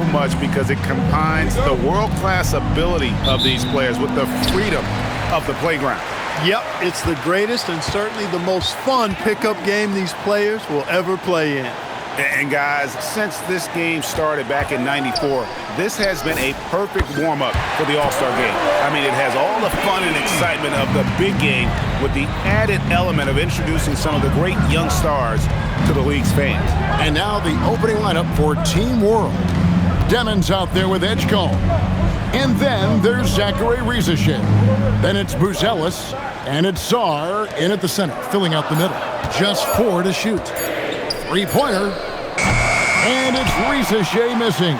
much because it combines the world-class ability of these players with the freedom of the playground. Yep, it's the greatest and certainly the most fun pickup game these players will ever play in. And guys, since this game started back in '94, this has been a perfect warm-up for the All-Star game. I mean, it has all the fun and excitement of the big game with the added element of introducing some of the great young stars to the league's fans. And now the opening lineup for Team World. Demon's out there with Edgecombe. And then there's Zachary Riesesheim. Then it's Buzelis, and it's Czar in at the center, filling out the middle. Just 4 to shoot. Three-pointer. And it's Riesesheim missing.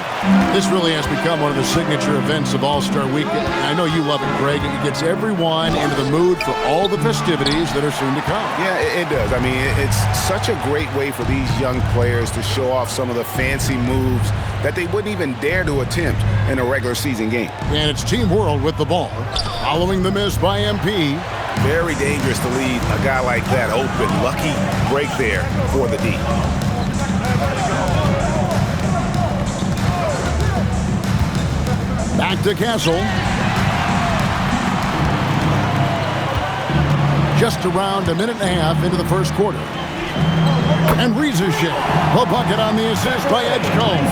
This really has become one of the signature events of All-Star Weekend. I know you love it, Greg. It gets everyone into the mood for all the festivities that are soon to come. Yeah, it does. I mean, it's such a great way for these young players to show off some of the fancy moves that they wouldn't even dare to attempt in a regular season game. And it's Team World with the ball. Following the miss by MP. Very dangerous to leave a guy like that open. Lucky break there for the D. Back to Castle. Just around a minute and a half into the first quarter. And Riesesheim, a bucket on the assist by Edgecombe.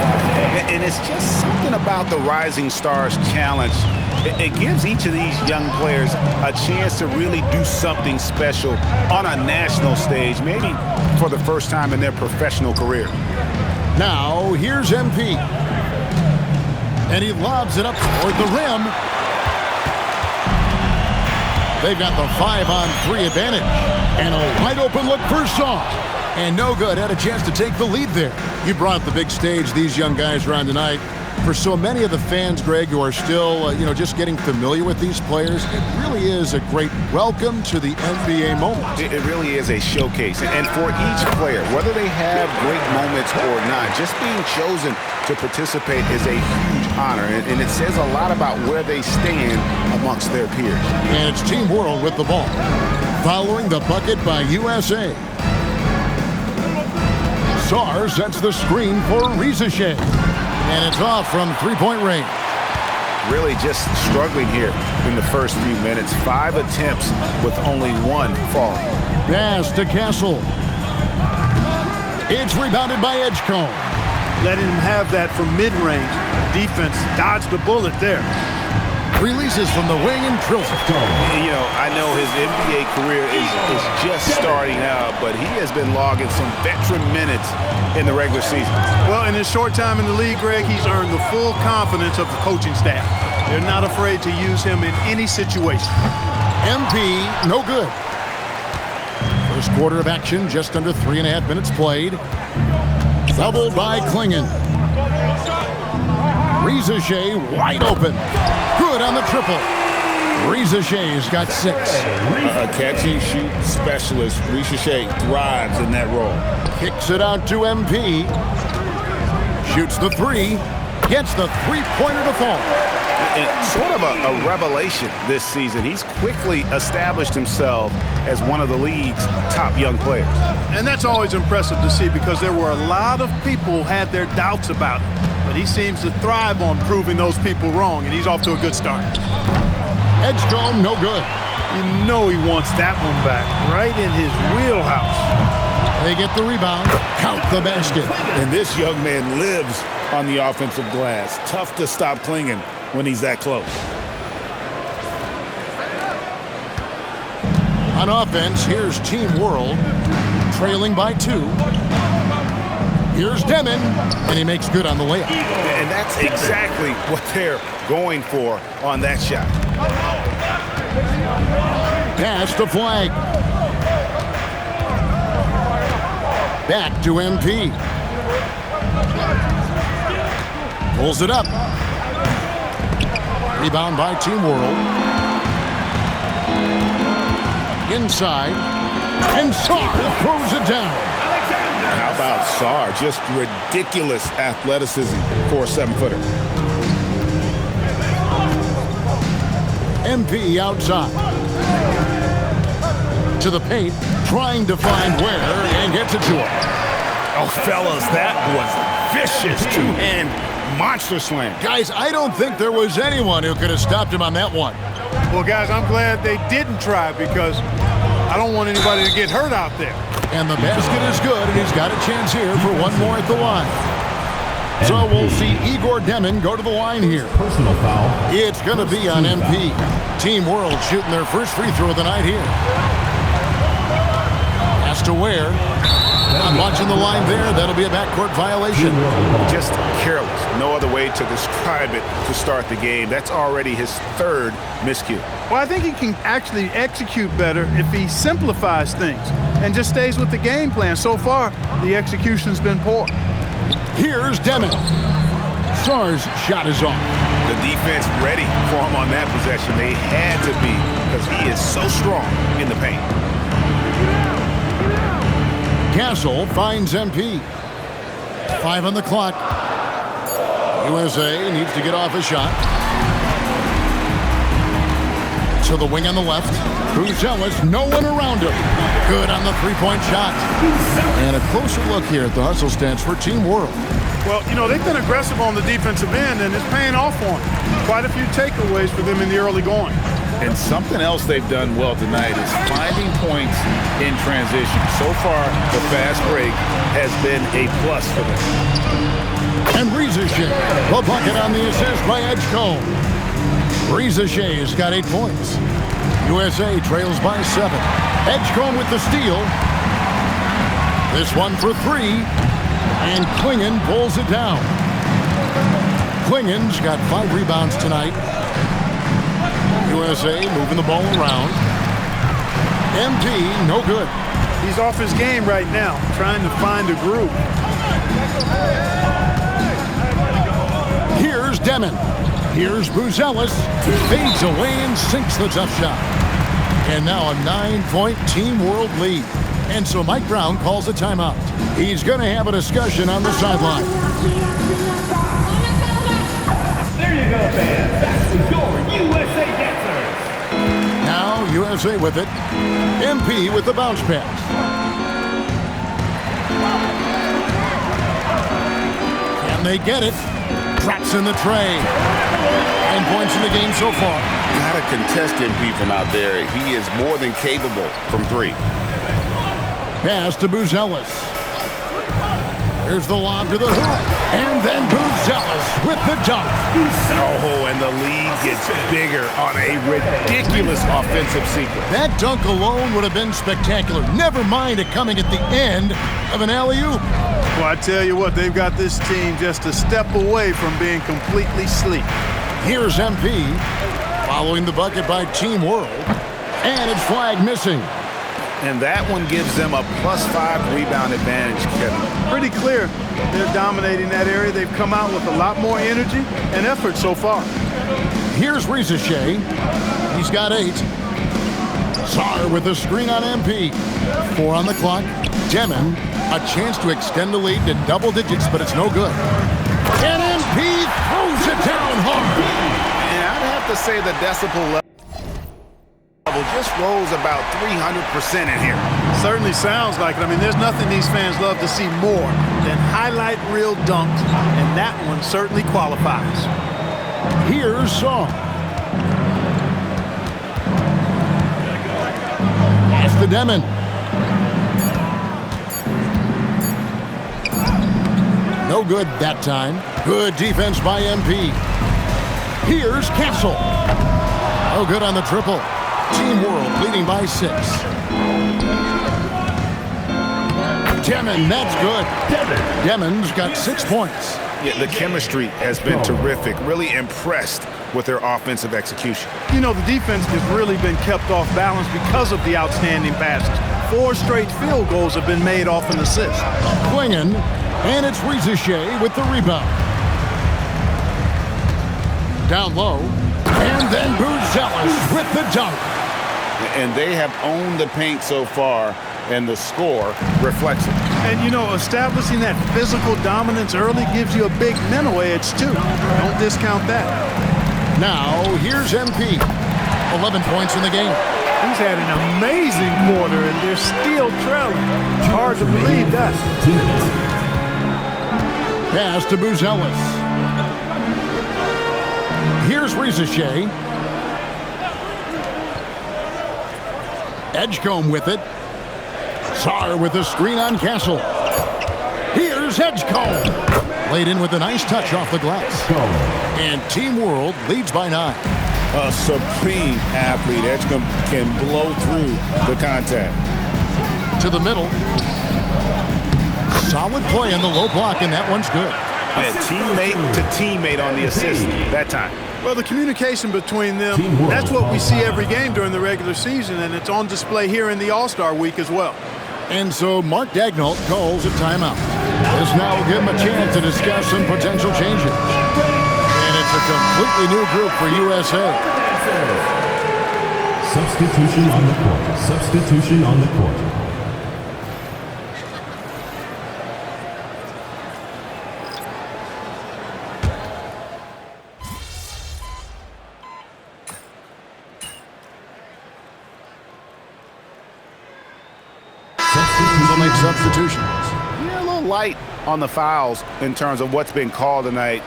And it's just something about the Rising Stars Challenge. It gives each of these young players a chance to really do something special on a national stage, maybe for the first time in their professional career. Now, here's MP. And he lobs it up toward the rim. They've got the 5-on-3 advantage. And a wide open look for Shaw. And no good. Had a chance to take the lead there. You brought up the big stage these young guys are on tonight. For so many of the fans, Greg, who are still, just getting familiar with these players, it really is a great welcome to the NBA moment. It really is a showcase. And for each player, whether they have great moments or not, just being chosen to participate is a huge honor. And it says a lot about where they stand amongst their peers. And it's Team World with the ball. Following the bucket by USA. Czar sets the screen for Riesesheim. And it's off from three-point range. Really just struggling here in the first few minutes. 5 attempts with only 1 falling. Pass to Castle. It's rebounded by Edgecombe. Letting him have that from mid-range. Defense dodged the bullet there. Releases from the wing and drills it. I know his NBA career is just starting out, but he has been logging some veteran minutes in the regular season. Well, in his short time in the league, Greg, he's earned the full confidence of the coaching staff. They're not afraid to use him in any situation. MP, no good. First quarter of action, just under 3.5 minutes played. Doubled by Klingon. Riesesheim wide open. Good on the triple. Riesesheim's got 6. A catch-and-shoot specialist. Riesesheim thrives in that role. Kicks it out to MP. Shoots the 3. Gets the three-pointer to fall. And sort of a revelation this season. He's quickly established himself as one of the league's top young players. And that's always impressive to see because there were a lot of people who had their doubts about him. But he seems to thrive on proving those people wrong, and he's off to a good start. Edgecombe, no good. You know he wants that one back, right in his wheelhouse. They get the rebound, count the basket. And this young man lives on the offensive glass. Tough to stop Klingon when he's that close. On offense, here's Team World, trailing by 2. Here's Demon, and he makes good on the layup. And that's exactly what they're going for on that shot. Pass to Flag. Back to MP. Pulls it up. Rebound by Team World. Inside. And Czar throws it down. How about Czar? Just ridiculous athleticism for a 7-footer. MP outside. To the paint, trying to find where, and gets it to him. Oh, fellas, that was vicious two-hand monster slam. Guys, I don't think there was anyone who could have stopped him on that one. Well, guys, I'm glad they didn't try because I don't want anybody to get hurt out there. And the basket is good, and he's got a chance here for one more at the line. So we'll see Igor Demin go to the line here. Personal foul. It's going to be on MP. Team World shooting their first free throw of the night here. Pass to Ware. I'm watching the line there. That'll be a backcourt violation. Just careless. No other way to describe it to start the game. That's already his third miscue. Well, I think he can actually execute better if he simplifies things and just stays with the game plan. So far, the execution's been poor. Here's Demin. Sar's shot is off. The defense ready for him on that possession. They had to be because he is so strong in the paint. Castle finds MP. 5 on the clock. USA needs to get off a shot. To the wing on the left. Buzelis, no one around him. Good on the three-point shot. And a closer look here at the hustle stats for Team World. Well, you know, they've been aggressive on the defensive end, and it's paying off for them. Quite a few takeaways for them in the early going. And something else they've done well tonight is finding points in transition. So far, the fast break has been a plus for them. And Rizachet, the bucket on the assist by Edgecombe. Rizachet has got 8 points. USA trails by 7. Edgecombe with the steal. This one for 3. And Klingon pulls it down. Klingon's got 5 rebounds tonight. USA moving the ball around. MP, no good. He's off his game right now, trying to find a groove. Here's Demin. Here's Buzelis. Fades away and sinks the tough shot. And now a 9-point Team World lead. And so Mike Brown calls a timeout. He's going to have a discussion on the sideline. There you go, fans. That's your USA dancers. Now USA with it. MP with the bounce pass. Can they get it? Drops in the tray. 9 points in the game so far. Gotta contest MP from out there. He is more than capable from 3. Pass to Buzelis. Here's the lob to the hoop. And then Buzelis with the dunk. Oh, and the lead gets bigger on a ridiculous offensive sequence. That dunk alone would have been spectacular. Never mind it coming at the end of an alley-oop. Well, I tell you what, they've got this team just a step away from being completely sleep. Here's MP following the bucket by Team World. And it's flag missing. And that one gives them a +5 rebound advantage, Kevin. Pretty clear they're dominating that area. They've come out with a lot more energy and effort so far. Here's Rizachet. He's got 8. Sar with a screen on MP. 4 on the clock. Demin, a chance to extend the lead to double digits, but it's no good. And MP throws it down hard. And I'd have to say the decibel level just rose about 300% in here. Certainly sounds like it. I mean, there's nothing these fans love to see more than highlight reel dunks, and that one certainly qualifies. Here's Song. Pass to Demin. No good that time. Good defense by MP. Here's Castle. No good on the triple. Team World leading by 6. Demin, that's good. Demin's got 6 points. Yeah, the chemistry has been terrific. Really impressed with their offensive execution. You know, the defense has really been kept off balance because of the outstanding passes. 4 straight field goals have been made off an assist. Klingon, and it's Rizachet with the rebound. Down low, and then Buzelis with the dunk. And they have owned the paint so far, and the score reflects it. And, you know, establishing that physical dominance early gives you a big mental edge, too. Don't discount that. Now, here's MP. 11 points in the game. He's had an amazing quarter, and they're still trailing. Hard to believe that. Pass to Buzelis. Here's Ricochet. Edgecombe with it. Saar with the screen on Castle. Here's Edgecombe. Laid in with a nice touch off the glass. And Team World leads by 9. A supreme athlete. Edgecombe can blow through the contact. To the middle. Solid play in the low block, and that one's good. And teammate to teammate on the assist that time. Well, the communication between them, that's what we see every game during the regular season, and it's on display here in the All-Star week as well. And so Mark Daignault calls a timeout. This now will give him a chance to discuss some potential changes. And it's a completely new group for USA. Substitution on the court. Substitution on the court. Will make substitutions. Yeah, a little light on the fouls in terms of what's been called tonight.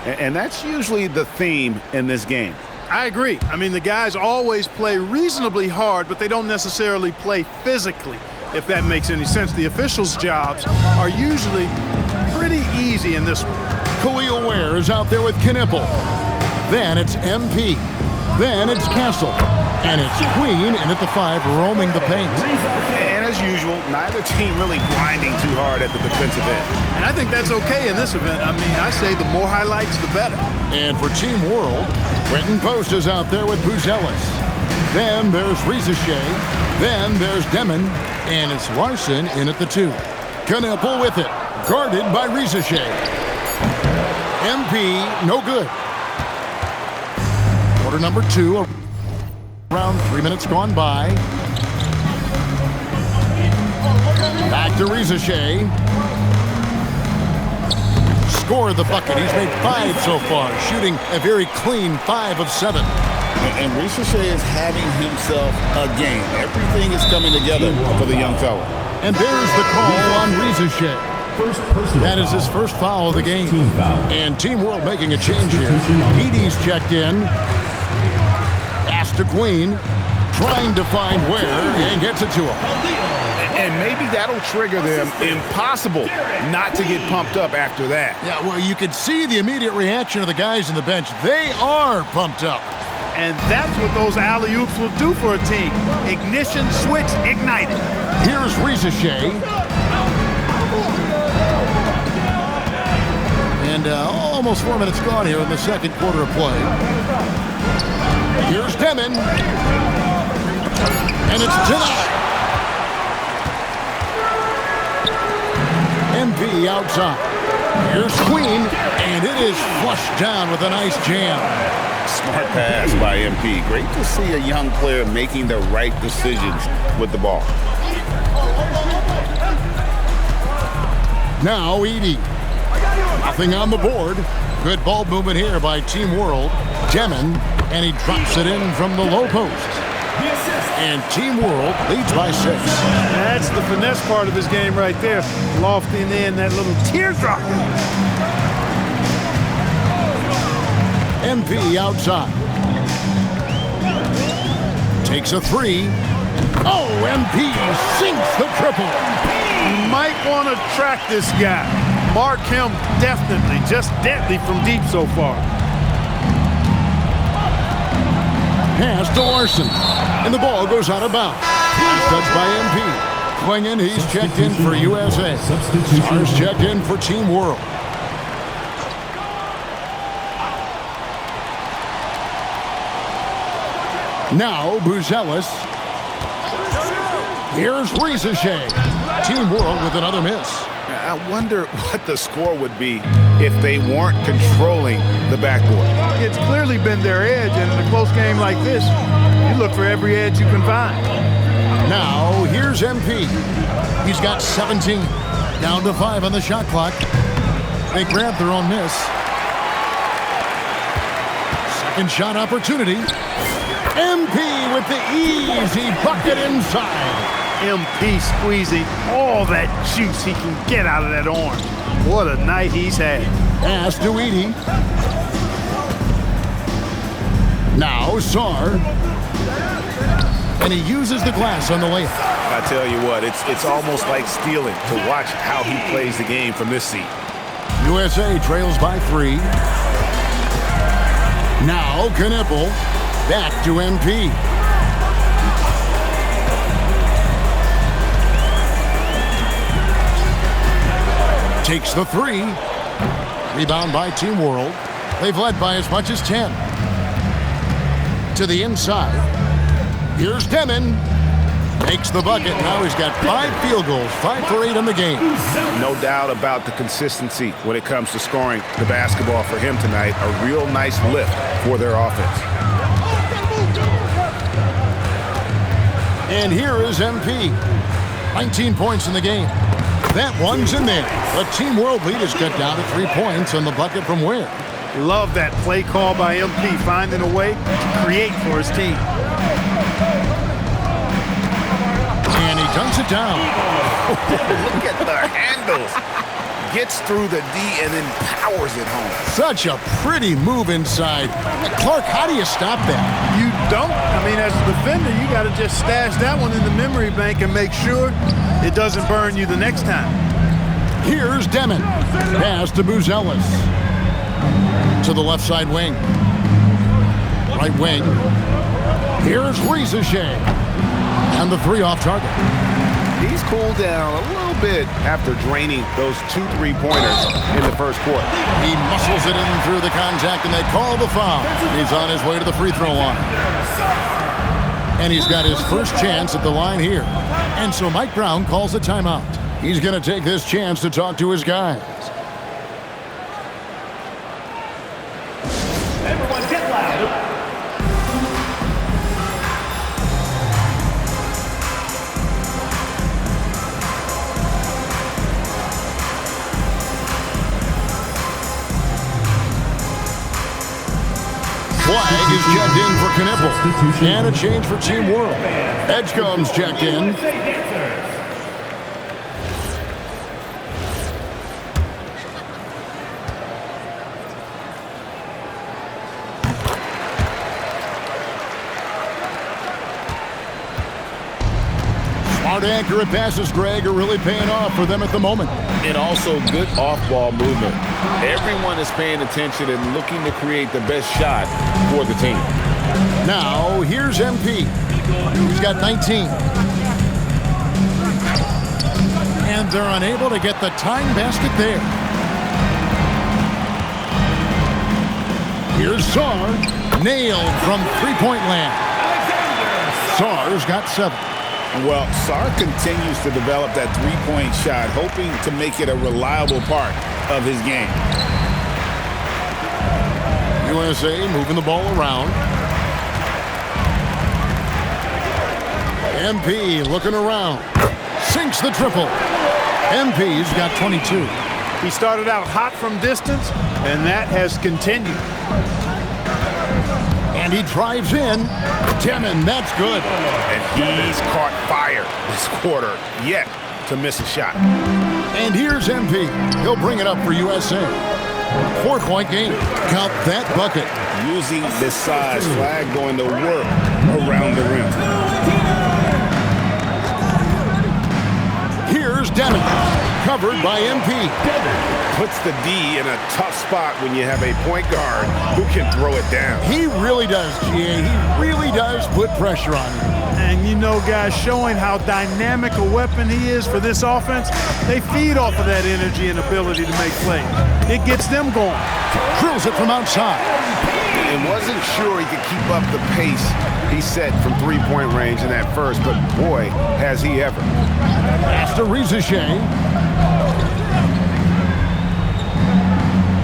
And that's usually the theme in this game. I agree. I mean, the guys always play reasonably hard, but they don't necessarily play physically, if that makes any sense. The officials' jobs are usually pretty easy in this one. Khalil Ware is out there with Knipple. Then it's MP. Then it's Castle. And it's Queen in at the 5, roaming the paint. And as usual, neither team really grinding too hard at the defensive end. And I think that's okay in this event. I mean, I say the more highlights, the better. And for Team World, Quentin Post is out there with Buzelis. Then there's Ricochet. Then there's Demon. And it's Larson in at the 2. Knipple with it. Guarded by Ricochet. MP, no good. Quarter number 2. Around 3 minutes gone by. Back to Ricochet. Scored the bucket. He's made 5 so far, shooting a very clean 5 of 7. And Ricochet is having himself a game. Everything is coming together for the young fella. And there's the call on Ricochet. That is his first foul of the game. And Team World making a change here. Edie's checked in. To Queen, trying to find Ware, and gets it to him. And maybe that'll trigger them. Impossible not to get pumped up after that. Yeah, well, you could see the immediate reaction of the guys on the bench. They are pumped up. And that's what those alley-oops will do for a team. Ignition, switch, ignited. Here's Ricochet. And almost 4 minutes gone here in the second quarter of play. Here's Demon. And it's denied. MP outside. Here's Queen. And it is flushed down with a nice jam. Smart pass by MP. Great to see a young player making the right decisions with the ball. Now Edie. Nothing on the board. Good ball movement here by Team World. Demon. And he drops it in from the low post. And Team World leads by 6. That's the finesse part of this game right there. Lofting in that little teardrop. MP outside. Takes a 3. Oh, MP sinks the triple. You might want to track this guy. Mark him definitely, just deadly from deep so far. Pass to Larson. And the ball goes out of bounds. Touched by MP. Klingon, he's checked in for USA. Stars checked in for Team World. Now Buzelis. Here's Ricochet. Team World with another miss. I wonder what the score would be if they weren't controlling the backboard. It's clearly been their edge, and in a close game like this, you look for every edge you can find. Now, here's MP. He's got 17. Down to 5 on the shot clock. They grab their own miss. Second shot opportunity. MP with the easy bucket inside. MP squeezing all that juice he can get out of that arm. What a night he's had. Pass to Edie. Now Sar. And he uses the glass on the layup. I tell you what, it's almost like stealing to watch how he plays the game from this seat. USA trails by 3. Now Knippel. Back to MP. Takes the 3. Rebound by Team World. They've led by as much as 10. To the inside. Here's Demon. Makes the bucket. Now he's got 5 field goals, 5 for 8 in the game. No doubt about the consistency when it comes to scoring the basketball for him tonight. A real nice lift for their offense. And here is MP. 19 points in the game. That one's in there. The Team World lead is cut down to 3 points on the bucket from Ware. Love that play call by MP, finding a way to create for his team. And he dunks it down. Look at the handles. Gets through the D and then powers it home. Such a pretty move inside. Clark, how do you stop that? You don't. I mean, as a defender, you got to just stash that one in the memory bank and make sure it doesn't burn you the next time. Here's Demon. Pass to Buzelis. To the left side wing. Right wing. Here's Rizachet. And the 3 off target. He's cooled down a little bit after draining those 2 3-pointers in the first quarter. He muscles it in through the contact, and they call the foul. He's on his way to the free throw line. And he's got his first chance at the line here. And so Mike Brown calls a timeout. He's going to take this chance to talk to his guys. Everyone get loud. Flag is checked in for Knippel. And a change for Team World. Edgecombe's checked in. Smart, accurate passes, Greg, are really paying off for them at the moment. And also good off-ball movement. Everyone is paying attention and looking to create the best shot for the team. Now, here's MP. He's got 19. And they're unable to get the tying basket there. Here's Sar. Nailed from three-point land. Sar's got 7. Well, Sar continues to develop that three-point shot, hoping to make it a reliable part of his game. USA moving the ball around. MP looking around. Sinks the triple. MP's got 22. He started out hot from distance, and that has continued. And he drives in. Demon, that's good. And he's caught fire this quarter, yet to miss a shot. And here's MP. He'll bring it up for USA. 4-point game. Count that bucket. Using this size flag going to work around the rim. Here's Demon. Covered by MP. Puts the D in a tough spot when you have a point guard who can throw it down. He really does, GA. He really does put pressure on him. And you know, guys, showing how dynamic a weapon he is for this offense, they feed off of that energy and ability to make plays. It gets them going. Drills it from outside. And wasn't sure he could keep up the pace he set from three-point range in that first, but boy, has he ever. Pass to Rizachet.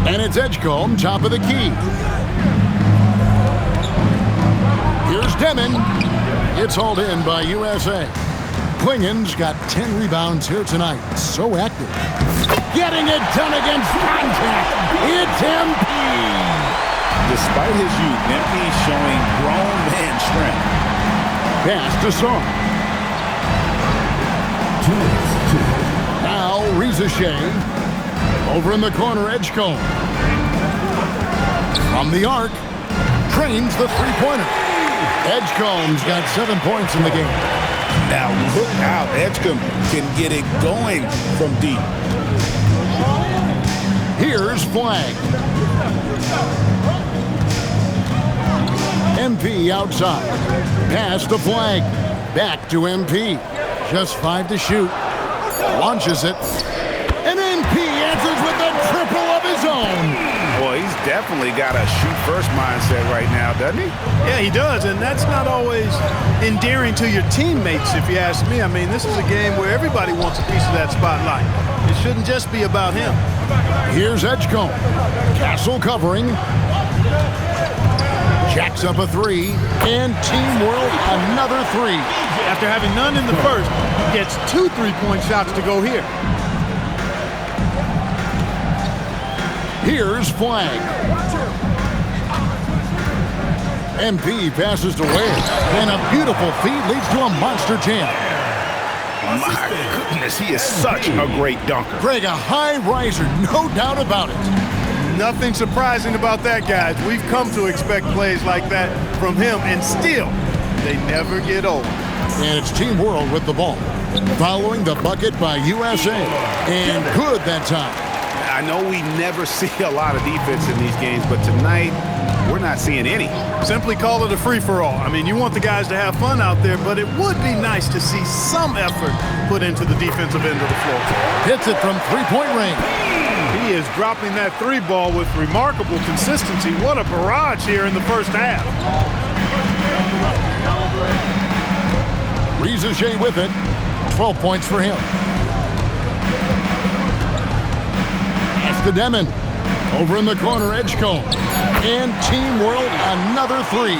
And it's Edgecombe, top of the key. Here's Demon. It's hauled in by USA. Klingen's got 10 rebounds here tonight. So active. Getting it done against contact. It's MP. Despite his youth, MP is showing grown man strength. Pass to Sar. Now Rizachet. Over in the corner, Edgecombe. From the arc, trains the three-pointer. Edgecombe's got 7 points in the game. Now look how Edgecombe can get it going from deep. Here's Flag. MP outside. Pass to Flag. Back to MP. Just 5 to shoot. Launches it. And MP answers with a triple of his own. Boy, he's definitely got a shoot-first mindset right now, doesn't he? Yeah, he does, and that's not always endearing to your teammates, if you ask me. I mean, this is a game where everybody wants a piece of that spotlight. It shouldn't just be about him. Here's Edgecombe. Castle covering. Jacks up a 3. And Team World another 3. After having none in the first, he gets 2 3-point shots to go here. Here's Flag. MP passes to Ware. And a beautiful feed leads to a monster jam. My goodness, he is such a great dunker. Greg, a high riser, no doubt about it. Nothing surprising about that, guys. We've come to expect plays like that from him, and still, they never get old. And it's Team World with the ball. Following the bucket by USA. And good that time. I know we never see a lot of defense in these games, but tonight, we're not seeing any. Simply call it a free-for-all. I mean, you want the guys to have fun out there, but it would be nice to see some effort put into the defensive end of the floor. Hits it from three-point range. He is dropping that 3 ball with remarkable consistency. What a barrage here in the first half. Rizachet with it. 12 points for him. Pass to Demon. Over in the corner, Edgecombe. And Team World another 3.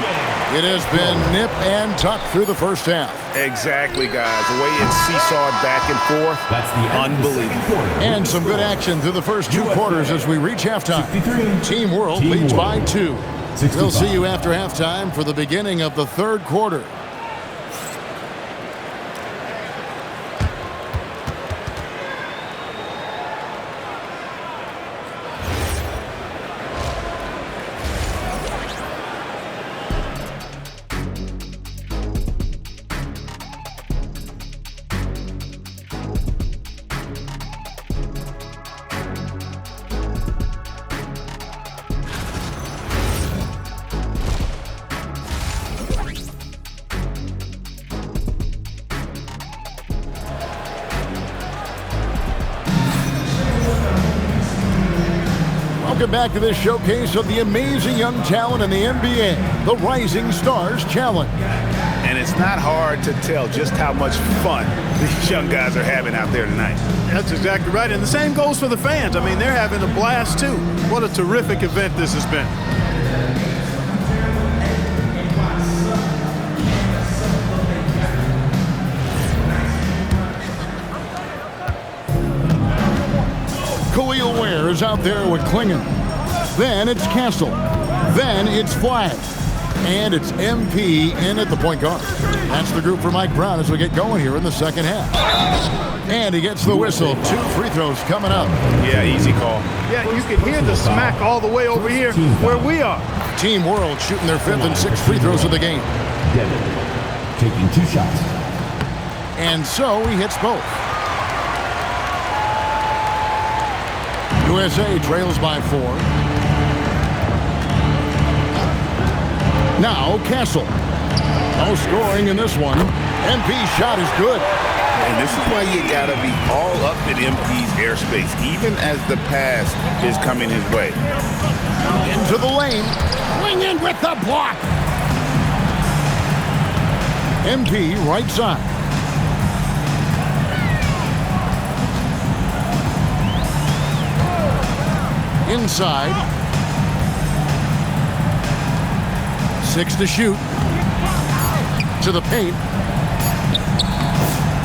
It has been nip and tuck through the first half. Exactly, guys. The way it's seesawed back and forth, That's the unbelievable. And some good action through the first 2 quarters as we reach halftime. Team World leads by 2. We'll see you after halftime for the beginning of the third quarter. Welcome back to this showcase of the amazing young talent in the NBA, the Rising Stars Challenge. And it's not hard to tell just how much fun these young guys are having out there tonight. That's exactly right, and the same goes for the fans. I mean, they're having a blast, too. What a terrific event this has been. Khalil Ware is out there with Klingon. Then it's Castle. Then it's Flag. And it's MP in at the point guard. That's the group for Mike Brown as we get going here in the second half. And he gets the whistle. 2 free throws coming up. Yeah, easy call. Yeah, you can hear the smack all the way over here where we are. Team World shooting their 5th and 6th free throws of the game. Devin taking 2 shots. And so he hits both. USA trails by 4. Now Castle. No scoring in this one. MP's shot is good. And this is why you gotta be all up in MP's airspace, even as the pass is coming his way. Into the lane. Swing in with the block. MP right side. Inside. 6 to shoot. To the paint.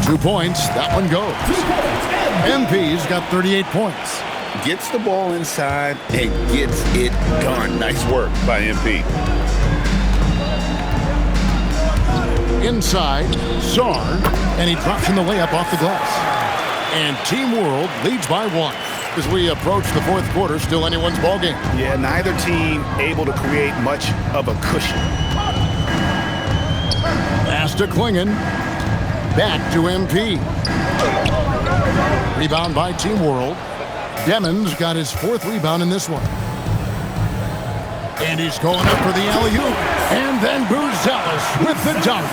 2 points. That one goes. MP's got 38 points. Gets the ball inside and gets it done. Nice work by MP. Inside, Sar, and he drops in the layup off the glass. And Team World leads by 1. As we approach the fourth quarter, still anyone's ballgame. Yeah, neither team able to create much of a cushion. Pass to Klingon. Back to MP. Rebound by Team World. Demons got his 4th rebound in this one. And he's going up for the alley-oop. And then Buzelis with the dunk.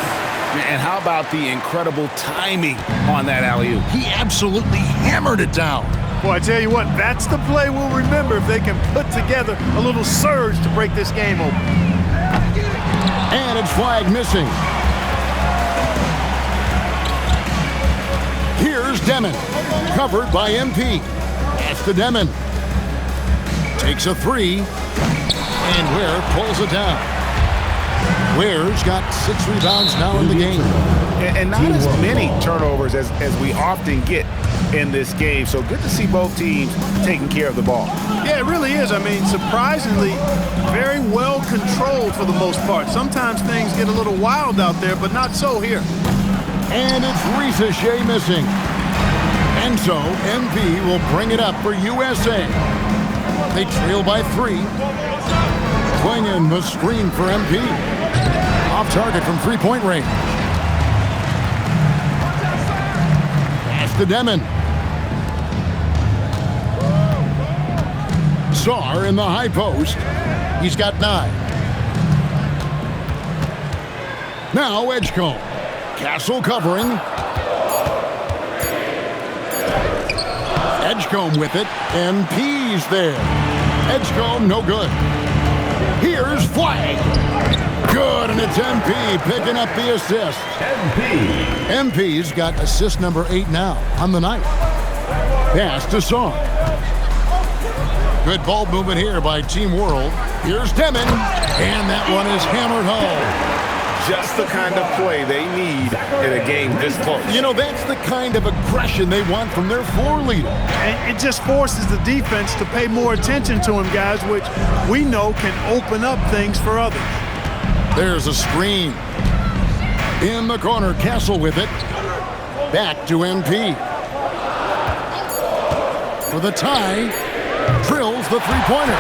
And how about the incredible timing on that alley-oop? He absolutely hammered it down. Boy, I tell you what, that's the play we'll remember if they can put together a little surge to break this game open. And it's flag missing. Here's Demon, covered by MP. That's to Demon. Takes a 3, and Ware pulls it down. Ware's got 6 rebounds now in the game. And not as many turnovers as we often get in this game. So good to see both teams taking care of the ball. Yeah, it really is. I mean, surprisingly, very well controlled for the most part. Sometimes things get a little wild out there, but not so here. And it's Ricochet missing. And so MP will bring it up for USA. They trail by 3. Klingon the screen for MP. Off target from 3-point range. Pass to Demon. Czar in the high post. He's got 9. Now Edgecombe. Castle covering. Edgecombe with it. MP's there. Edgecombe no good. Here's Flag. Good, and it's MP picking up the assist. MP's got assist number 8 now on the night. Pass to Song. Good ball movement here by Team World. Here's Demon, and that one is hammered home. Just the kind of play they need in a game this close. You know, that's the kind of aggression they want from their floor leader. And it just forces the defense to pay more attention to him, guys, which we know can open up things for others. There's a screen. In the corner, Castle with it. Back to MP. For the tie, drills the three-pointer.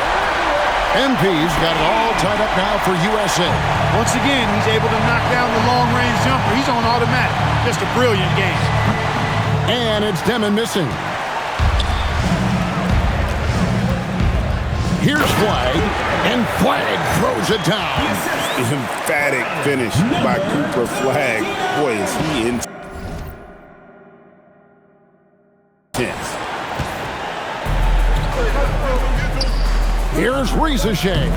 MP's got it all tied up now for USA. Once again, he's able to knock down the long-range jumper. He's on automatic. Just a brilliant game. And it's Demon missing. Here's Flag, and Flag throws it down. Emphatic finish by Cooper Flag. Boy, is he intense. Here's Ricochet.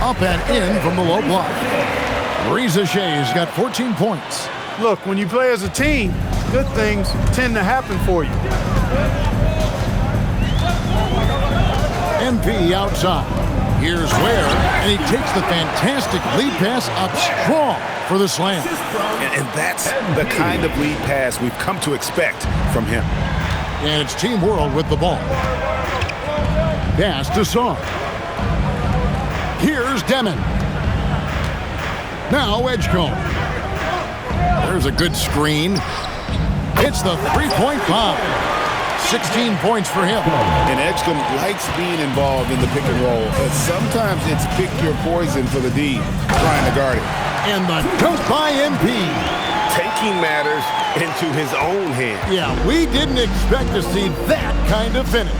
Up and in from the low block. Ricochet's got 14 points. Look, when you play as a team, good things tend to happen for you. MP outside. Here's Ware, and he takes the fantastic lead pass up strong for the slam. And that's the kind of lead pass we've come to expect from him. And it's Team World with the ball. Pass to Song. Here's Demon. Now Edgecombe. There's a good screen. It's the three-point bomb. 16 points for him. And Edgecombe likes being involved in the pick and roll, but sometimes it's pick your poison for the D, trying to guard it. And the dunk by MP. Taking matters into his own hands. Yeah, we didn't expect to see that kind of finish.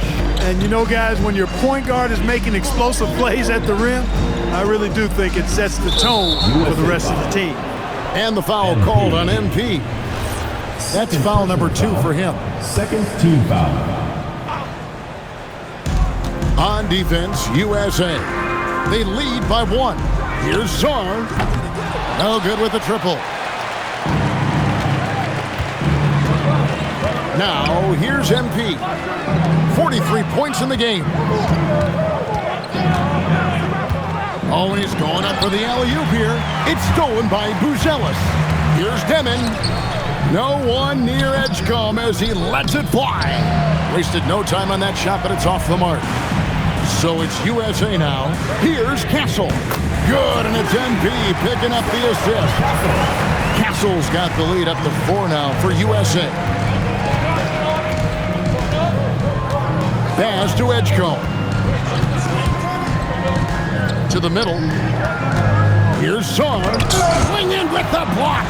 And you know, guys, when your point guard is making explosive plays at the rim, I really do think it sets the tone for the rest of the team. And the foul called on MP. That's foul number 2 for him. Second team foul. On defense, USA. They lead by 1. Here's Czar. No good with the triple. Now, here's MP. 43 points in the game. Always going up for the alley-oop here. It's stolen by Buzelis. Here's Demon. No one near Edgecombe as he lets it fly. Wasted no time on that shot, but it's off the mark. So it's USA now. Here's Castle. Good, and it's MP picking up the assist. Castle's got the lead up to 4 now for USA. Pass to Edgecombe. To the middle. Here's Saar. Swinging with the block.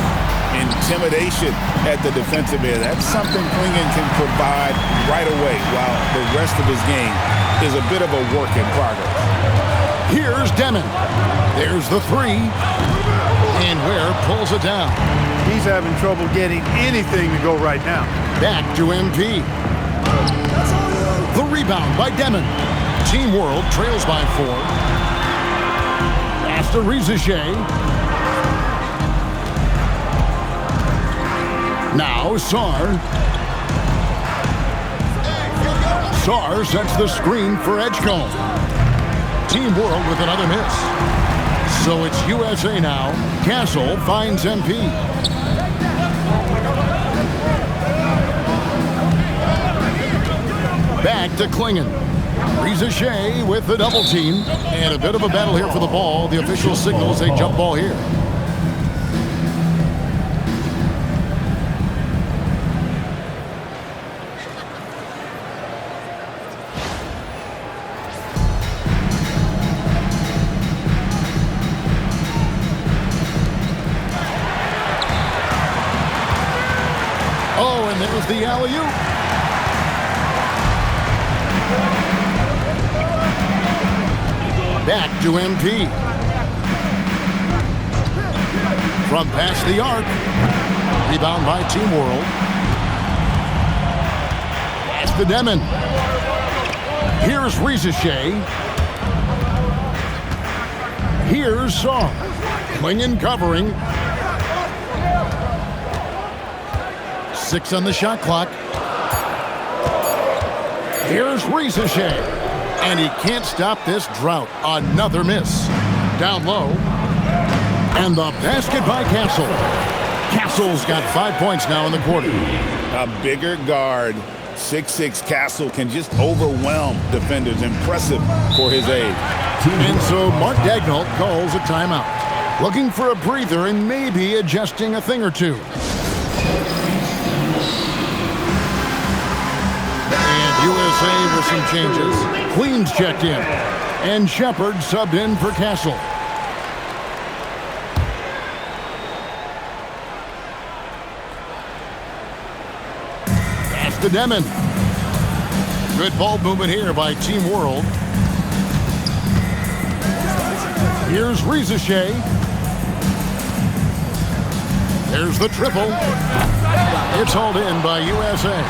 Intimidation at the defensive end. That's something Klingon can provide right away, while the rest of his game is a bit of a work in progress. Here's Demon. There's the three. And Ware pulls it down. He's having trouble getting anything to go right now. Back to MP. The rebound by Demon. Team World trails by 4. Pass to Rizichet. Now Saar. Saar sets the screen for Edgecombe. Team World with another miss. So it's USA now. Castle finds MP. Back to Klingon. Rizichet with the double team. And a bit of a battle here for the ball. The official signals a jump ball here. Oh, and there's the alley-oop. Back to MP. From past the arc. Rebound by Team World. Pass to Demon. Here's Rizichet. Here's Saar. Klingon covering. 6 on the shot clock. Here's Rizichet. And he can't stop this drought. Another miss. Down low. And the basket by Castle. Castle's got 5 points now in the quarter. A bigger guard, 6'6" Castle, can just overwhelm defenders. Impressive for his age. And so Mark Daignault calls a timeout. Looking for a breather and maybe adjusting a thing or two. USA with some changes. Queens checked in. And Shepard subbed in for Castle. Pass to Demon. Good ball movement here by Team World. Here's Rizichet. There's the triple. It's hauled in by USA.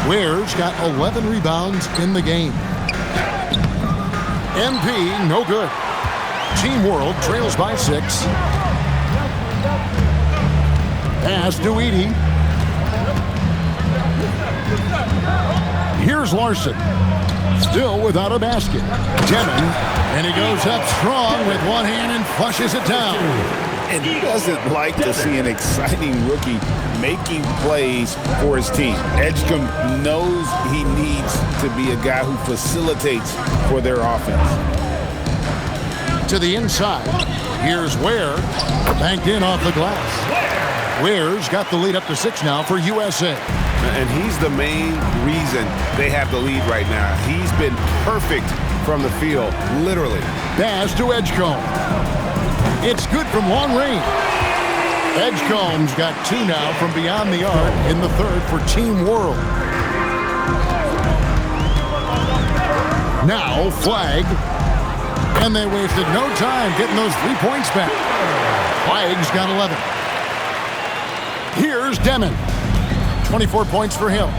Ware's got 11 rebounds in the game. MP, no good. Team World trails by 6. Pass to Edie. Here's Larson. Still without a basket. Demon, and he goes up strong with one hand and flushes it down. And he doesn't like to see an exciting rookie making plays for his team. Edgecombe knows he needs to be a guy who facilitates for their offense. To the inside. Here's Ware. Banked in off the glass. Ware's got the lead up to 6 now for USA. And he's the main reason they have the lead right now. He's been perfect from the field, literally. Pass to Edgecombe. It's good from long range. Edgecombe's got 2 now from beyond the arc in the third for Team World. Now Flag. And they wasted no time getting those 3 points back. Flag's got 11. Here's Demon. 24 points for him.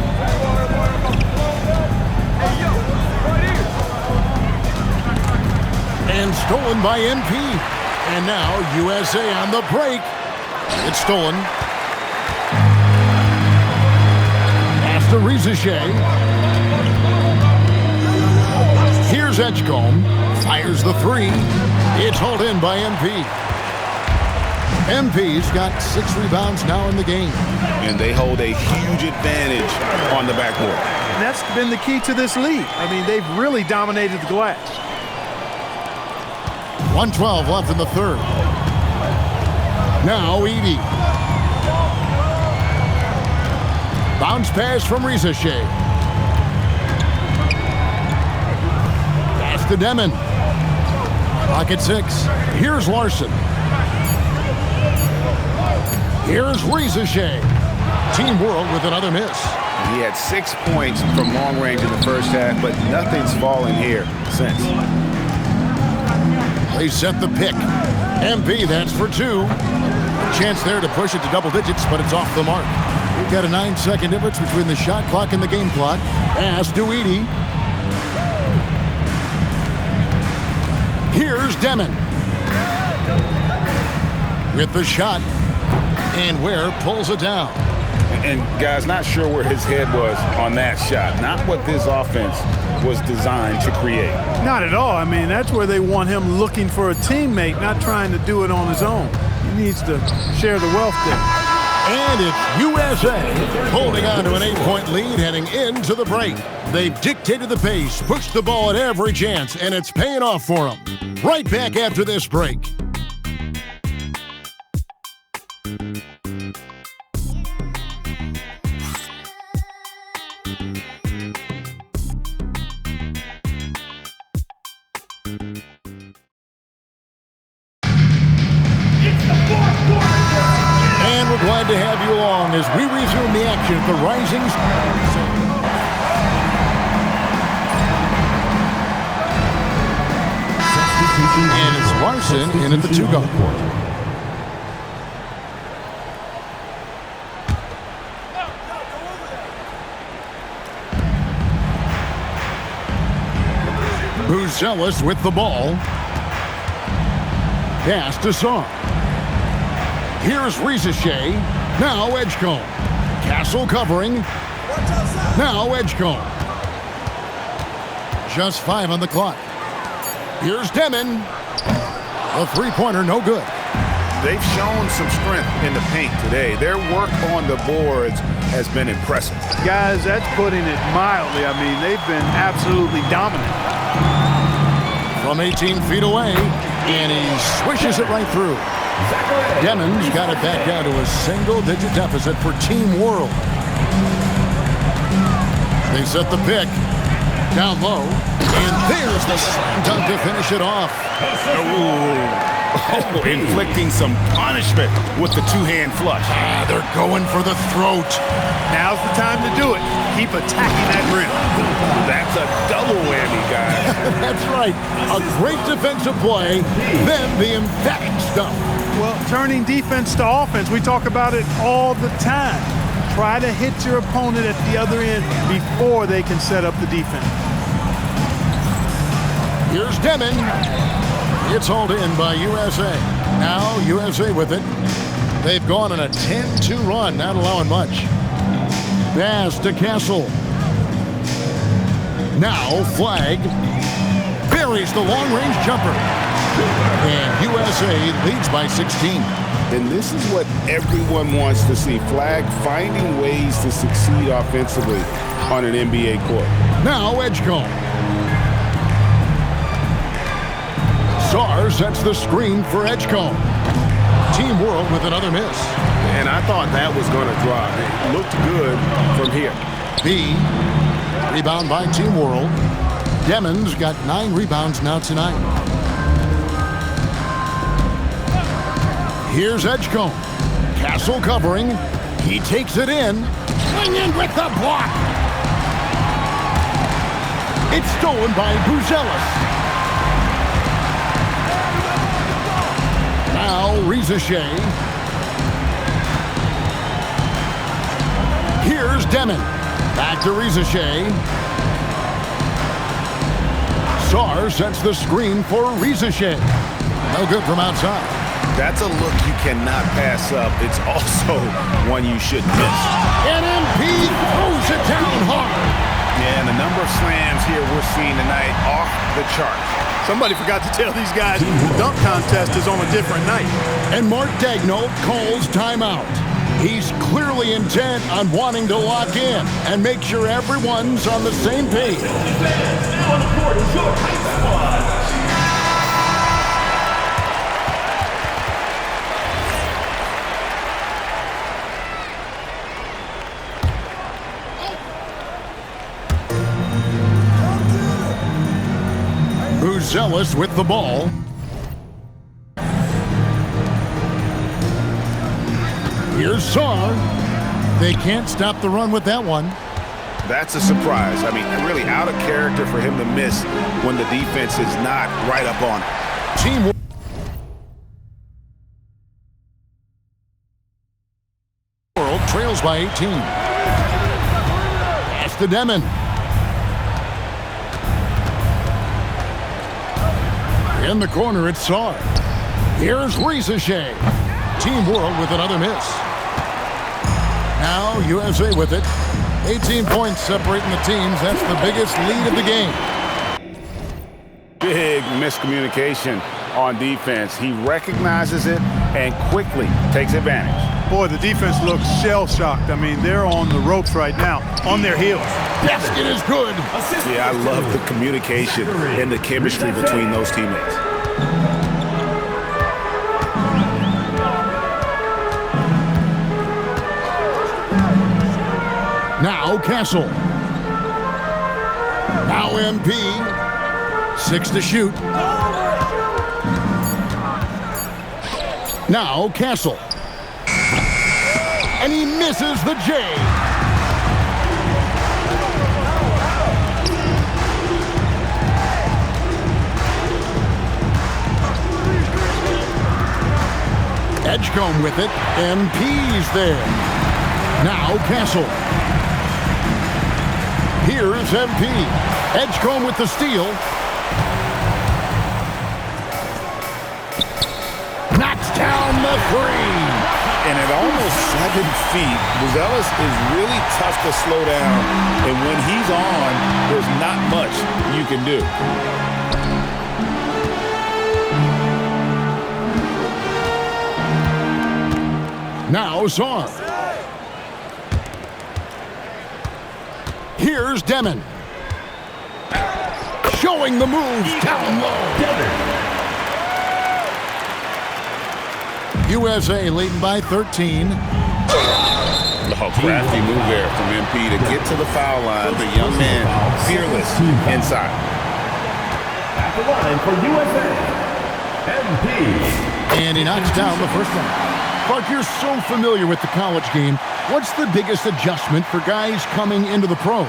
And stolen by MP. And now USA on the break. It's stolen. Pass to Rizichet. Here's Edgecombe. Fires the 3. It's hauled in by MP. MP's got 6 rebounds now in the game. And they hold a huge advantage on the backboard. And that's been the key to this lead. I mean, they've really dominated the glass. 1:12 left in the third. Now Edie. Bounce pass from Rizichet. to Demon. Pocket 6. Here's Larson. Here's Rizachet. Team World with another miss. He had 6 points from long range in the first half, but nothing's fallen here since. They set the pick. MP, that's for 2. Chance there to push it to double digits, but it's off the mark. We've got a 9-second difference between the shot clock and the game clock. Pass Duidi. Here's Demon. With the shot. And Ware pulls it down. And guys, not sure where his head was on that shot. Not what this offense was designed to create. Not at all. I mean, that's where they want him looking for a teammate, not trying to do it on his own. He needs to share the wealth there. And it's USA holding on to an 8-point lead heading into the break. They've dictated the pace, pushed the ball at every chance, and it's paying off for them. Right back after this break. And we're glad to have you along as we resume the action at the Rising And it's Larson in at the 2-guard. Buzelis with the ball. Pass to Saar. Here's Rizachet. Now Edgecombe. Castle covering. Now Edgecombe. Just 5 on the clock. Here's Demon. A 3-pointer, no good. They've shown some strength in the paint today. Their work on the boards has been impressive. Guys, that's putting it mildly. I mean, they've been absolutely dominant. From 18 feet away, and he swishes it right through. Demon's got it back down to a single-digit deficit for Team World. They set the pick. Down low. And there's the slam dunk to finish it off. Inflicting some punishment with the 2-hand flush. They're going for the throat. Now's the time to do it. Keep attacking that rim. That's a double whammy, guys. That's right. A great defensive play, then the emphatic stuff. Well, turning defense to offense, we talk about it all the time. Try to hit your opponent at the other end before they can set up the defense. Here's Demon. It's hauled in by USA. Now USA with it. They've gone on a 10-2 run, not allowing much. Pass to Castle. Now Flag buries the long-range jumper. And USA leads by 16. And this is what everyone wants to see. Flag finding ways to succeed offensively on an NBA court. Now Edgecombe. Saar sets the screen for Edgecombe. Team World with another miss. And I thought that was going to drop. It looked good from here. B. Rebound by Team World. Demon's got 9 rebounds now tonight. Here's Edgecombe. Castle covering. He takes it in. Swinging with the block. It's stolen by Buzelis. Now Rizachet. Here's Demon. Back to Rizachet. Saar sets the screen for Rizachet. No good from outside. That's a look you cannot pass up. It's also one you should miss. And MP throws it down hard. Yeah, and the number of slams here we're seeing tonight off the chart. Somebody forgot to tell these guys the dunk contest is on a different night. And Mark Daigneault calls timeout. He's clearly intent on wanting to lock in and make sure everyone's on the same page. On the court is your high squad. Buzellis with the ball. Here's Saar. They can't stop the run with that one. That's a surprise. I mean, really out of character for him to miss when the defense is not right up on it. Team World trails by 18. Pass to Demon. In the corner, it's Saar. Here's Ricochet. Team World with another miss. Now USA with it. 18 points separating the teams. That's the biggest lead of the game. Big miscommunication on defense. He recognizes it and quickly takes advantage. Boy, the defense looks shell-shocked. I mean, they're on the ropes right now, on their heels. Basket is good. Yeah, I love the communication and the chemistry between those teammates. Now Castle. Now MP. 6 to shoot. Now Castle. And he misses the J. Edgecombe with it. MP's there. Now Castle. Here's MP. Edgecombe with the steal. Knocks down the three. And at almost 7 feet, Buzellis is really tough to slow down. And when he's on, there's not much you can do. Now Saar. Here's Demon. Showing the moves down low. USA leading by 13. Oh, crafty move there from MP to get to the foul line. The young man, fearless inside. At the line for USA, MP. And he knocks down the first one. Clark, you're so familiar with the college game. What's the biggest adjustment for guys coming into the pros?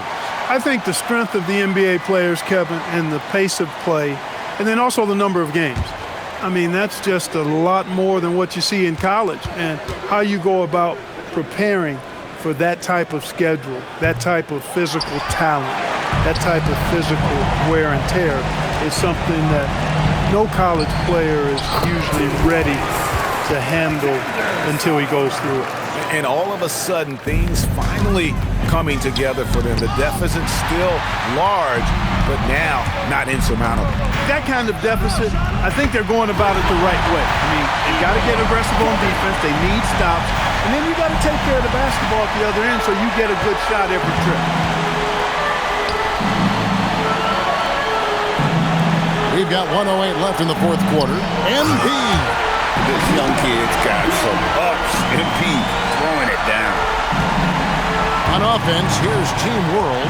I think the strength of the NBA players, Kevin, and the pace of play, and then also the number of games. I mean, that's just a lot more than what you see in college, and how you go about preparing for that type of schedule, that type of physical talent, that type of physical wear and tear is something that no college player is usually ready to handle until he goes through it. And all of a sudden, things finally coming together for them. The deficit's still large, but now not insurmountable. That kind of deficit, I think they're going about it the right way. I mean, they got to get aggressive on defense. They need stops. And then you got to take care of the basketball at the other end so you get a good shot every trip. We've got 1:08 left in the fourth quarter. MP. This young kid's got some ups. MP throwing it down. On offense, here's Team World.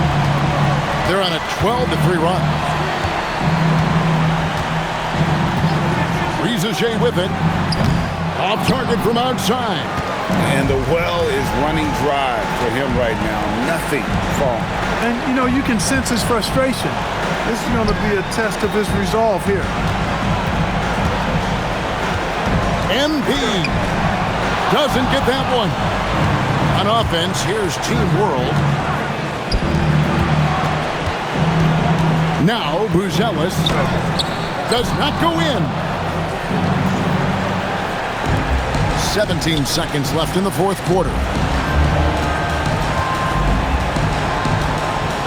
They're on a 12-3 run. Ricochet with it. Off target from outside. And the well is running dry for him right now. Nothing falling. And, you know, you can sense his frustration. This is going to be a test of his resolve here. MP doesn't get that one. On offense, here's Team World. Now Buzellis does not go in. 17 seconds left in the fourth quarter.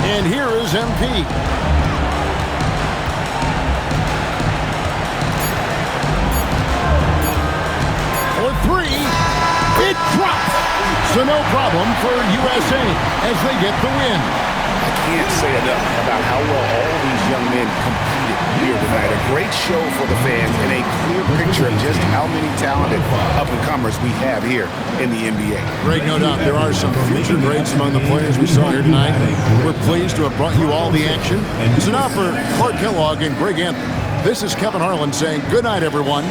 And here is MP. For three, it drops. So no problem for USA as they get the win. I can't say enough about how well all these young men competed here tonight. A great show for the fans and a clear picture of just how many talented up-and-comers we have here in the NBA. Greg, no doubt there are some future greats among the players we saw here tonight. We're pleased to have brought you all the action. So now for Clark Kellogg and Greg Anthony. This is Kevin Harlan saying good night, everyone.